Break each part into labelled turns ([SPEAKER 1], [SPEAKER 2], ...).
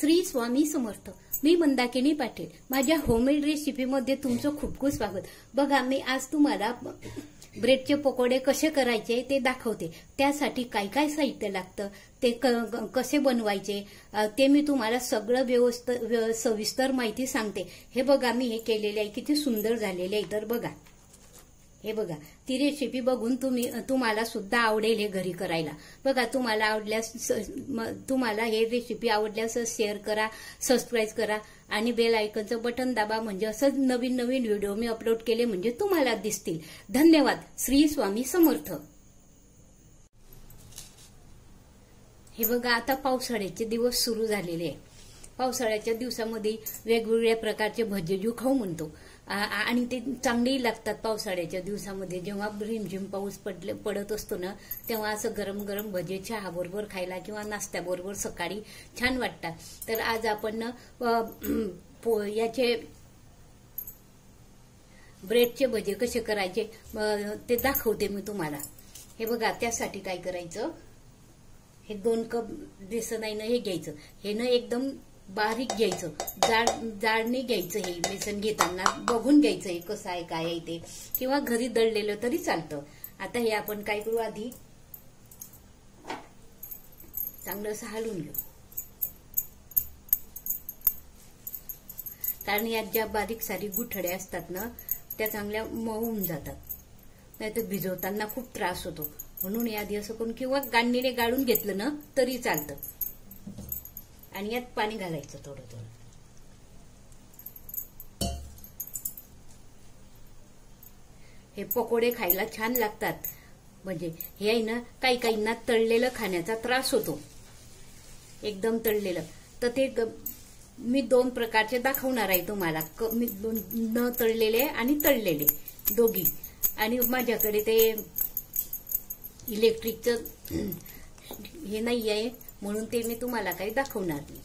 [SPEAKER 1] श्री स्वामी समर्थ. मी मंदाकिनी पाटील. माझ्या होममेड रेसिपीमध्ये तुमचं खूप खूप स्वागत. बघा, मी आज तुम्हाला ब्रेडचे पकोडे कसे करायचे ते दाखवते. त्यासाठी काय काय साहित्य लागतं, ते कसे बनवायचे ते मी तुम्हाला सगळं सविस्तर माहिती सांगते. हे बघा, मी हे केलेले आहे, किती सुंदर झालेले आहे. तर बघा, हे बघा, ती रेसिपी बघून तुम्हाला सुद्धा आवडेल हे घरी करायला. बघा, तुम्हाला हे रेसिपी आवडल्यास शेअर करा, सबस्क्राईब करा आणि बेल आयकॉनचं बटन दाबा. म्हणजे असं नवीन नवीन व्हिडिओ मी अपलोड केले म्हणजे तुम्हाला दिसतील. धन्यवाद. श्री स्वामी समर्थ. हे बघा, आता पावसाळ्याचे दिवस सुरू झालेले आहे. पावसाळ्याच्या दिवसामध्ये वेगवेगळ्या प्रकारचे भजे खाऊ म्हणतो आणि ते चांगलेही लागतात. पावसाळ्याच्या दिवसामध्ये जेव्हा रिमझिम पाऊस पडत असतो ना, तेव्हा असं गरम गरम भजे चहा बरोबर खायला किंवा नाश्त्याबरोबर सकाळी छान वाटतात. तर आज आपण याचे ब्रेडचे भजे कसे करायचे ते दाखवते मी तुम्हाला. हे बघा, त्यासाठी काय करायचं, हे 2 कप बेसन आहे ना, हे घ्यायचं. हे ना एकदम बारीक घ्यायचं, जाडने घ्यायचं. हे बेसन घेताना बघून घ्यायचं हे कसं आहे काय आहे ते, किंवा घरी दळलेलं तरी चालतं. आता हे आपण काय करू, आधी चांगलं असं हलवून घेऊ, कारण यात ज्या बारीक सारीक गुठळ्या असतात ना, त्या चांगल्या मऊ होऊन जातात. नाहीतर भिजवताना खूप त्रास होतो. म्हणून हे आधी असं करून किंवा गांडीने गाळून घेतलं ना तरी चालतं. आणि यात पाणी घालायचं थोडं थोडं. हे पकोडे खायला छान लागतात. म्हणजे हे आहे ना, काही काहींना तळलेलं खाण्याचा त्रास होतो, एकदम तळलेलं. तर ते मी 2 प्रकारचे दाखवणार आहे तुम्हाला. मी न तळलेले आणि तळलेले दोघी. आणि माझ्याकडे ते इलेक्ट्रिकचं हे नाही आहे, म्हणून ते मी तुम्हाला काही दाखवणार नाही.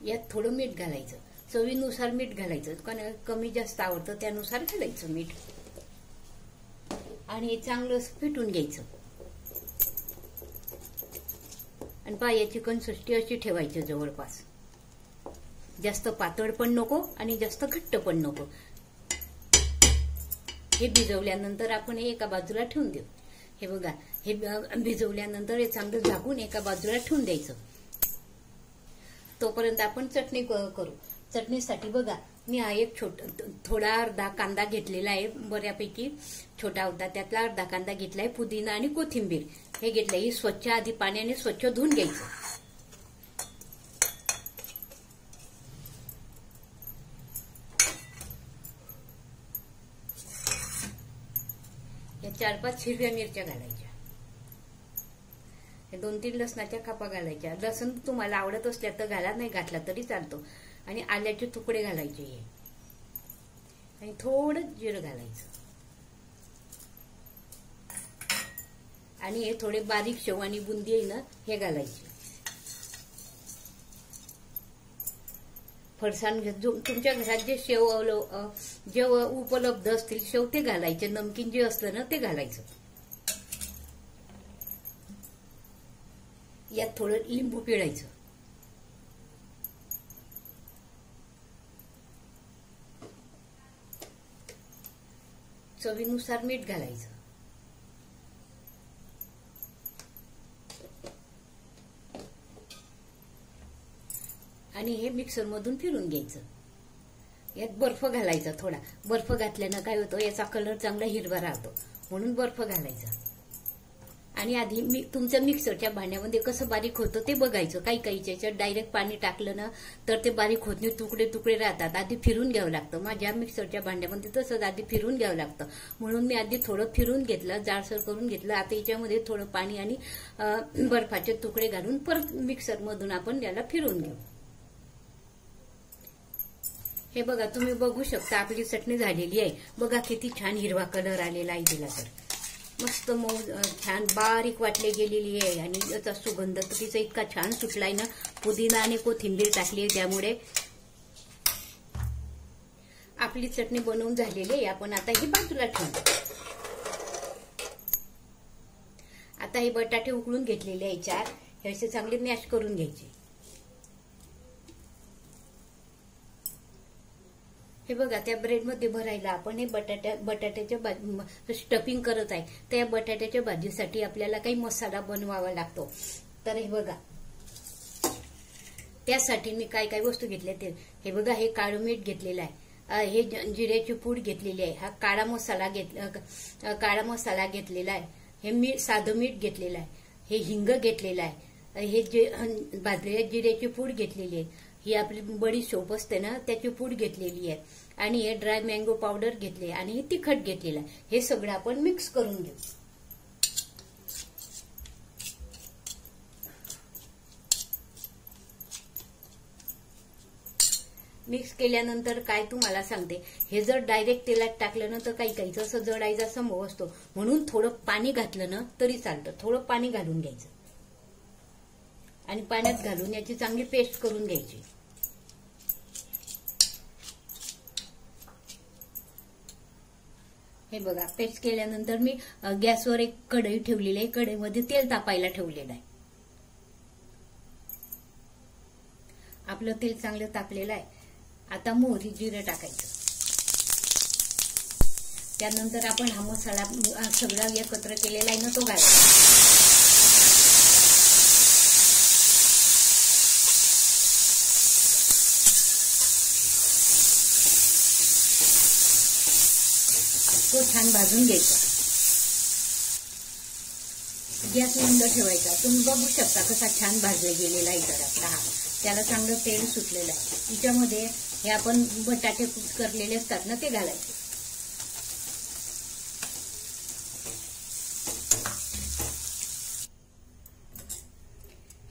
[SPEAKER 1] यात थोडं मीठ घालायचं, चवीनुसार मीठ घालायचं. कारण कमी जास्त आवडतं त्यानुसार घालायचं मीठ. आणि हे चांगलं फेटून घ्यायचं. आणि पायाची कन्सिस्टन्सी अशी ठेवायची जवळपास. जास्त पातळ पण नको आणि जास्त घट्ट पण नको. हे भिजवल्यानंतर आपण हे एका बाजूला ठेवून देऊ. हे बघा, हे भिजवल्यानंतर हे चांगलं झाकून एका बाजूला ठेवून द्यायचं. तोपर्यंत आपण चटणी करू. चटणीसाठी बघा, मी हा एक थोडा अर्धा कांदा घेतलेला आहे, बऱ्यापैकी छोटा होता. त्यातला अर्धा कांदा घेतलाय. पुदिना आणि कोथिंबीर हे घेतलंय. ही स्वच्छ आधी पाण्याने स्वच्छ धुवून घ्यायचं. या 4-5 हिरव्या मिरच्या घालायच्या. 2-3 लसणाच्या कापा घालायच्या. लसूण तुम्हाला आवडत असल्या तर घाला, नाही घातला तरी चालतो. आणि आल्याचे तुकडे घालायचे हे. आणि थोडं जिरं घालायचं. आणि हे थोडे बारीक शेव आणि बुंदी आहे ना, हे घालायचे. फरसाण तुमच्या घरात जे जे उपलब्ध असतील शेव ते घालायचे. नमकीन जे असतं ना ते घालायचं. यात थोडं लिंबू पिळायचं. चवीनुसार मीठ घालायचं. आणि हे मिक्सर मधून फिरून घ्यायचं. यात बर्फ घालायचा थोडा. बर्फ घातल्यानं काय होतं, याचा कलर चांगला हिरवा राहतो, म्हणून बर्फ घालायचा. आणि आधी तुमच्या मिक्सरच्या भांड्यामध्ये कसं बारीक होतं ते बघायचं. काही याच्यात डायरेक्ट पाणी टाकलं ना तर ते बारीक होत नाही, तुकडे तुकडे राहतात. आधी फिरून घ्यावं लागतं. माझ्या मिक्सरच्या भांड्यामध्ये तसंच आधी फिरून घ्यावं लागतं. म्हणून मी आधी थोडं फिरून घेतलं, जाडसर करून घेतलं. आता याच्यामध्ये थोडं पाणी आणि बर्फाचे तुकडे घालून परत मिक्सर मधून आपण याला फिरून घेऊ. हे बघा, तुम्ही बघू शकता आपली चटणी झालेली आहे. बघा किती छान हिरवा कलर आलेला आहे तिला. तर मस्त मऊ छान बारीक वाटली गेलेली आहे आणि याचा सुगंध तर तिचा इतका छान सुटलाय ना. पुदिना आणि कोथिंबीर टाकली त्यामुळे आपली चटणी बनवून झालेली आहे. आपण आता ही बाजूला ठेवू. आता हे बटाटे उकळून घेतलेले आहे 4. हे असे चांगले मॅश करून घ्यायचे. हे बघा त्या ब्रेडमध्ये भरायला आपण हे बटाट्याच्या स्टफिंग करत आहे. त्या बटाट्याच्या भाजीसाठी आपल्याला काही मसाला बनवावा लागतो. तर हे बघा त्यासाठी मी काय काय वस्तू घेतल्या ते हे बघा. हे काळं मीठ घेतलेलं आहे. हे जिऱ्याची पूड घेतलेली आहे. हा काळा मसाला घेतलेला आहे. हे मीठ साधं मीठ घेतलेलं आहे. हे हिंग घेतलेलं आहे. हे जे भाजलेल्या जिऱ्याची पूड घेतलेली आहे. ही आपली बडीशोप असते ना त्याची पूड घेतलेली आहे. आणि हे ड्राय मँगो पावडर घेतले आणि हे तिखट घेतलेलं आहे. हे सगळं आपण मिक्स करून घेऊ. मिक्स केल्यानंतर काय तुम्हाला सांगते, हे जर डायरेक्ट तेलात टाकलं ना तर काही असं जडायचा संभव असतो. म्हणून थोडं पाणी घातलं ना तरी चालतं. थोडं पाणी घालून घ्यायचं आणि पाण्यात घालून याची चांगली पेस्ट करून घ्यायची. हे बघा पेस्ट केल्यानंतर मी गॅसवर एक कढई ठेवलेली आहे. कढईमध्ये तेल तापायला ठेवलेलं आहे. आपलं तेल चांगलं तापलेलं आहे. आता मोहरी जिरं टाकायचं. त्यानंतर आपण हा मसाला सगळा एकत्र केलेला आहे ना तो घालायचा. तो छान भाजून घ्यायचा. गॅस मंद ठेवायचा. तुम्ही बघू शकता कसा छान भाजला गेलेला आहे. तर आपला हा त्याला चांगलं तेल सुटलेलं आहे. तिच्यामध्ये हे आपण बटाटे करलेले असतात ना ते घालायचे.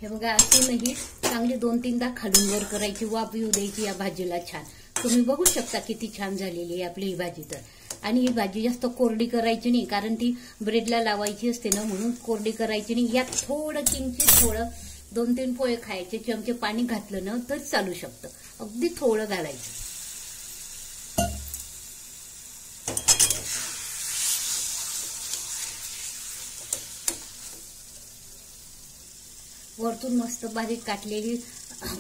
[SPEAKER 1] हे बघा असूनही चांगली 2-3दा खालून वर करायची. वाफ येऊ द्यायची या भाजीला छान. तुम्ही बघू शकता किती छान झालेली आहे आपली ही भाजी. तर आणि ही भाजी जास्त कोरडी करायची नाही कारण ती ब्रेडला लावायची असते ना म्हणून कोरडी करायची नाही. यात थोडं किंचित थोडं 2-3 पोहे खायचे चमचे पाणी घातलं ना तर चालू शकतं. अगदी थोडं घालायचं. वरतून मस्त बारीक काटलेली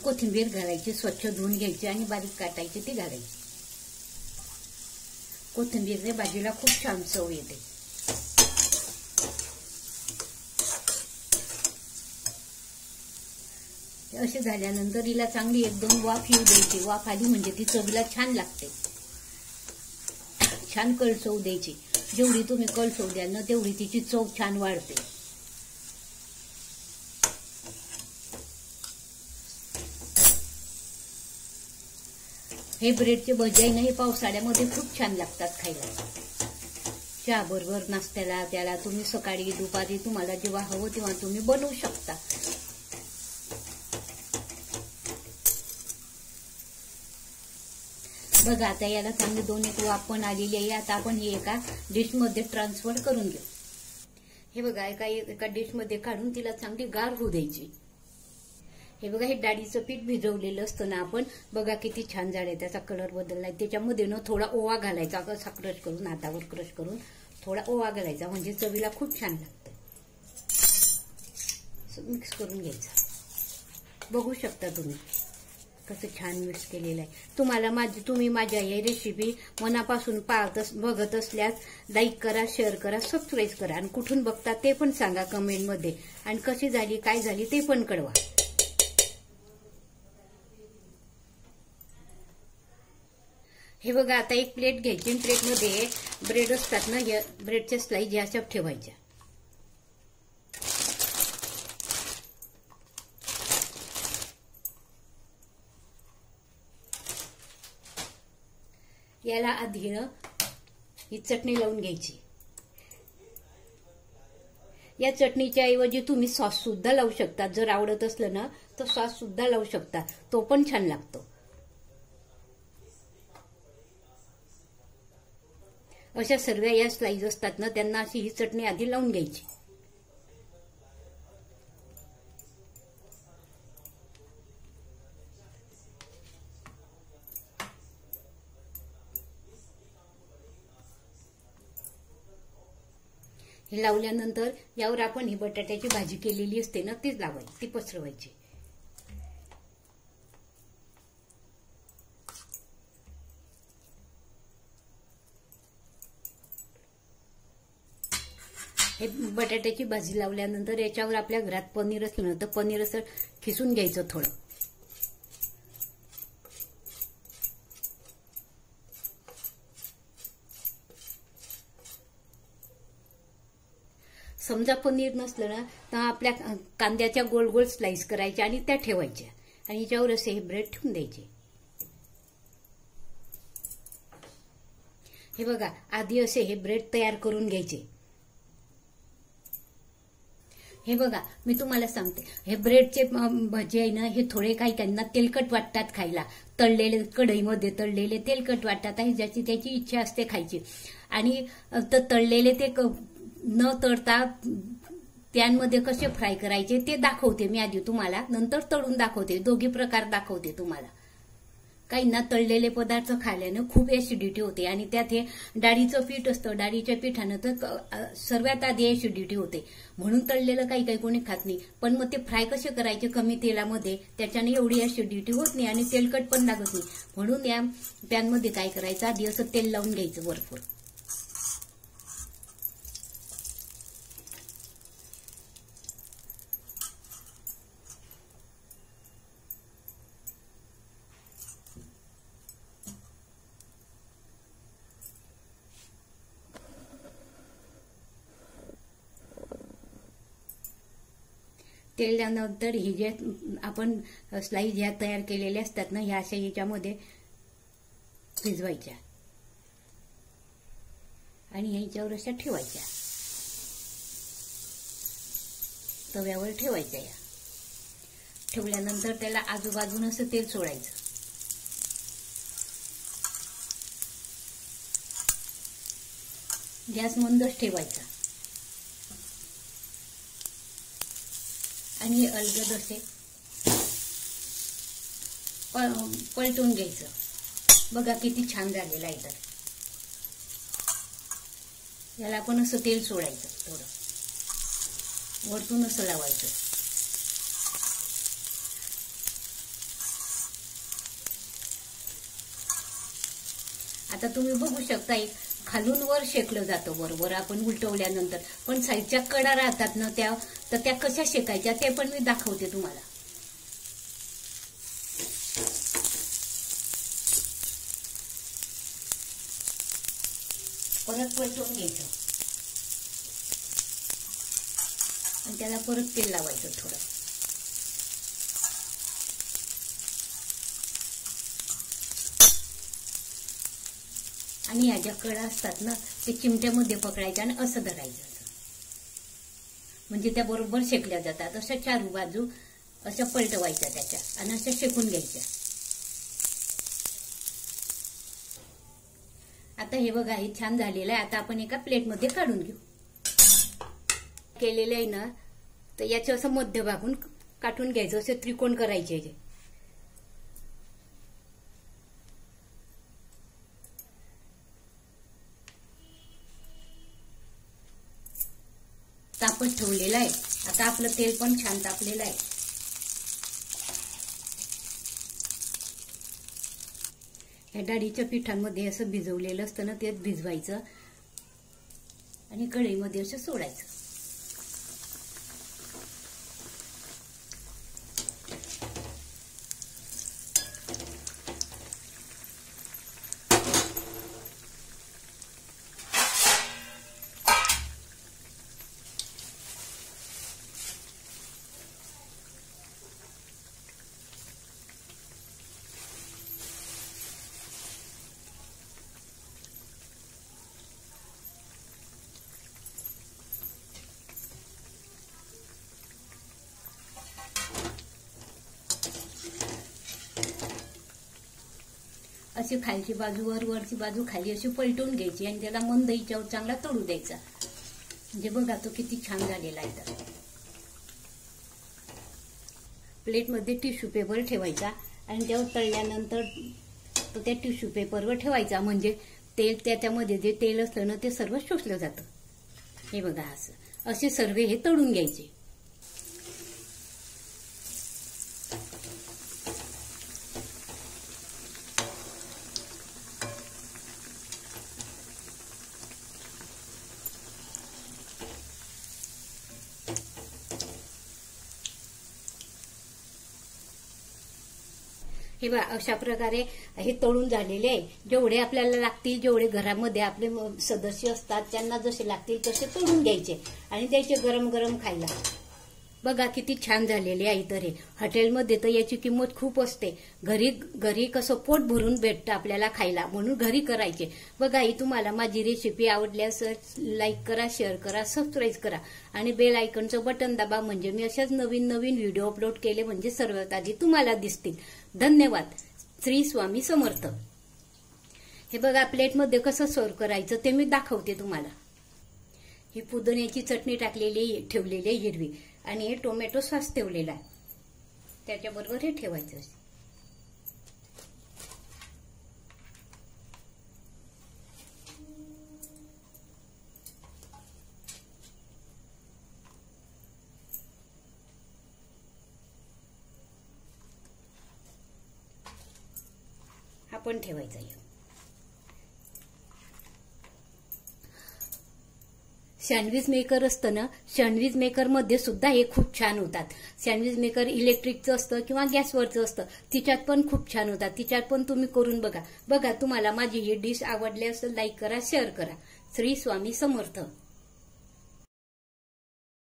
[SPEAKER 1] कोथिंबीर घालायची. स्वच्छ धुवून घ्यायची आणि बारीक काटायची ती घालायची. कोथिंबीरने भाजीला खूप छान चव येते. असे झाल्यानंतर हिला चांगली 1-2 वाफ येऊ द्यायची. वाफ आली म्हणजे ती चवीला छान लागते. छान कळसवू द्यायची. जेवढी तुम्ही कळसवू द्याल ना तेवढी तिची चव छान वाढते. हे ब्रेडचे भजे ना हे पावसाळ्यामध्ये खूप छान लागतात खायला. चहा बरोबर नाश्त्याला त्याला तुम्ही सकाळी दुपारी तुम्हाला जेव्हा हवं तेव्हा तुम्ही बनवू शकता. बघा आता याला चांगली 2-1 वाफ पण आलेली आहे. आता आपण ही एका डिशमध्ये ट्रान्सफर करून घेऊ. हे बघा एका डिशमध्ये काढून तिला चांगली गार होऊ द्यायची. हे बघा हे डाळीचं पीठ भिजवलेलं असतं ना आपण. बघा किती छान झालंय. त्याचा कलर बदललाय. त्याच्यामध्ये ना थोडा ओवा घालायचा. असा क्रश करून हातावर क्रश करून थोडा ओवा घालायचा म्हणजे चवीला खूप छान लागतं. मिक्स करून घ्यायचं. बघू शकता तुम्ही कसं छान मिक्स केलेलं आहे. तुम्ही माझ्या ही रेसिपी मनापासून बघत असल्यास लाईक करा, शेअर करा, सबस्क्राईब करा आणि कुठून बघता ते पण सांगा कमेंटमध्ये. आणि कशी झाली काय झाली ते पण कळवा. हे बघा आता एक प्लेट घ्यायची. प्लेटमध्ये ब्रेड असतात ना या ब्रेडच्या स्लाइस या अशा ठेवायच्या. याला आधी ही चटणी लावून घ्यायची. या चटणीच्या ऐवजी तुम्ही सॉस सुद्धा लावू शकता. जर आवडत असलं ना तर सॉस सुद्धा लावू शकता. तो पण छान लागतो. अशा सर्व या स्लाइस असतात ना, त्यांना अशी ही चटणी आधी लावून घ्यायची. हे लावल्यानंतर यावर आपण ही बटाट्याची भाजी केलेली असते ना, तीच लावायची, ती पसरवायची. हे बटाट्याची भाजी लावल्यानंतर याच्यावर आपल्या घरात पनीर असलं ना, तर पनीर असं खिसून घ्यायचं थोडं. समजा पनीर नसलं ना, तर आपल्या कांद्याच्या गोल गोल स्लाइस करायच्या आणि त्या ठेवायच्या आणि याच्यावर असे हे ब्रेड ठेवून द्यायचे. हे बघा, आधी असे हे ब्रेड तयार करून घ्यायचे. हे बघा, मी तुम्हाला सांगते, हे ब्रेडचे भजे आहे ना, हे थोडे काही त्यांना तेलकट वाटतात खायला. तळलेले, कढईमध्ये तळलेले तेलकट वाटतात आहे, ज्याची त्याची इच्छा असते खायची. आणि तळलेले ते न तळता त्यांमध्ये कसे फ्राय करायचे ते दाखवते मी आधी तुम्हाला, नंतर तळून दाखवते. दोघी प्रकार दाखवते तुम्हाला. काहींना तळलेले पदार्थ खाल्ल्यानं खूप ऍसिडिटी होते आणि त्यात हे डाळीचं पीठ असतं. डाळीच्या पिठानं तर सर्वात आधी ऍसिडिटी होते, म्हणून तळलेलं काही काही कोणी खात नाही. पण मग ते फ्राय कसे करायचे कमी तेलामध्ये, त्याच्याने एवढी ऍसिडिटी होत नाही आणि तेलकट पण लागत नाही. म्हणून या पॅनमध्ये काय करायचं, आधी असं तेल लावून घ्यायचं भरपूर. तेलानंतर हे जे आपण स्लाइस ह्या तयार केलेल्या असतात ना, ह्या अशा ह्याच्यामध्ये भिजवायच्या आणि ह्याच्यावर अशा ठेवायच्या, तव्यावर ठेवायच्या. या ठेवल्यानंतर त्याला आजूबाजून असं तेल सोडायचं. गॅस मंदच ठेवायचा आणि अलगद असे पलटून घ्यायचं. बघा किती छान झालेलं आहे. तर याला आपण असं तेल सोडायचं, थोडं वरतून असं लावायचं. आता तुम्ही बघू शकता, खालून वर शेकलं जातं बरोबर आपण उलटवल्यानंतर, पण साईडच्या कडा राहतात ना त्या, तर त्या कशा शेकायच्या ते पण मी दाखवते तुम्हाला. परत पलटून घ्यायचं आणि त्याला परत तेल लावायचं थोडं. आणि ह्या ज्या कडा असतात ना, ते चिमट्यामध्ये पकडायच्या आणि असं धरायचं, म्हणजे त्या बरोबर शेकल्या जातात. अशा चारू बाजू अशा पलटवायच्या त्याच्या आणि अशा शेकून घ्यायच्या. आता हे बघा, हे छान झालेलं आहे. आता आपण एका प्लेटमध्ये काढून घेऊ. केलेलं आहे ना, तर याचं असं मध्यभागून काटून घ्यायचं, असे त्रिकोण करायचे. तापत ठेवलेलं आहे. आता आपलं तेल पण छान तापलेलं आहे. ह्या डाळीच्या पिठांमध्ये असं भिजवलेलं असतं ना, ते भिजवायचं आणि कढईमध्ये असं सोडायचं. अशी खालची बाजू वरची बाजू खाली अशी पलटून घ्यायची आणि त्याला मंद हिच्यावर चांगला तळू द्यायचा. म्हणजे बघा तो किती छान झालेला आहे. तर प्लेटमध्ये टिश्यू पेपर ठेवायचा आणि त्यावर तळल्यानंतर तो त्या टिश्यू पेपरवर ठेवायचा. म्हणजे तेल त्याच्यामध्ये जे तेल असतं ना ते सर्व शोषलं जातं. हे बघा असं असे सर्व हे तळून घ्यायचे. हे बघा अशा प्रकारे हे तळून झालेले आहे. जेवढे आपल्याला लागतील, जेवढे घरामध्ये आपले सदस्य असतात त्यांना जसे लागतील तसे तळून घ्यायचे आणि द्यायचे गरम गरम खायला. बघा किती छान झालेले आहे. तर हे हॉटेलमध्ये तर याची किंमत खूप असते. घरी कसं पोट भरून भेटतं आपल्याला खायला, म्हणून घरी करायचे. बघा ही तुम्हाला माझी रेसिपी आवडल्यास लाईक करा, शेअर करा, सबस्क्राईब करा आणि बेल आयकॉनचं बटन दाबा. म्हणजे मी अशाच नवीन नवीन व्हिडिओ अपलोड केले म्हणजे सर्वात आधी तुम्हाला दिसतील. धन्यवाद. श्री स्वामी समर्थ. हे बघा प्लेटमध्ये कसं सर्व करायचं ते मी दाखवते तुम्हाला. ही पुदिन्याची चटणी टाकलेली ठेवलेली आहे हिरवी आणि हे टोमॅटो सॉस ठेवलेला आहे. त्याच्याबरोबर हे ठेवायचं. हा पण ठेवायचा. सँडविच मेकर असतं ना, सँडविच मेकर मध्ये सुद्धा हे खूप छान होतात. सँडविच मेकर इलेक्ट्रिकचं असतं किंवा गॅसवरचं असतं, तिच्यात पण खूप छान होतात. तिच्यात पण तुम्ही करून बघा. तुम्हाला माझी ही डिश आवडली असेल लाईक करा, शेअर करा. श्री स्वामी समर्थ.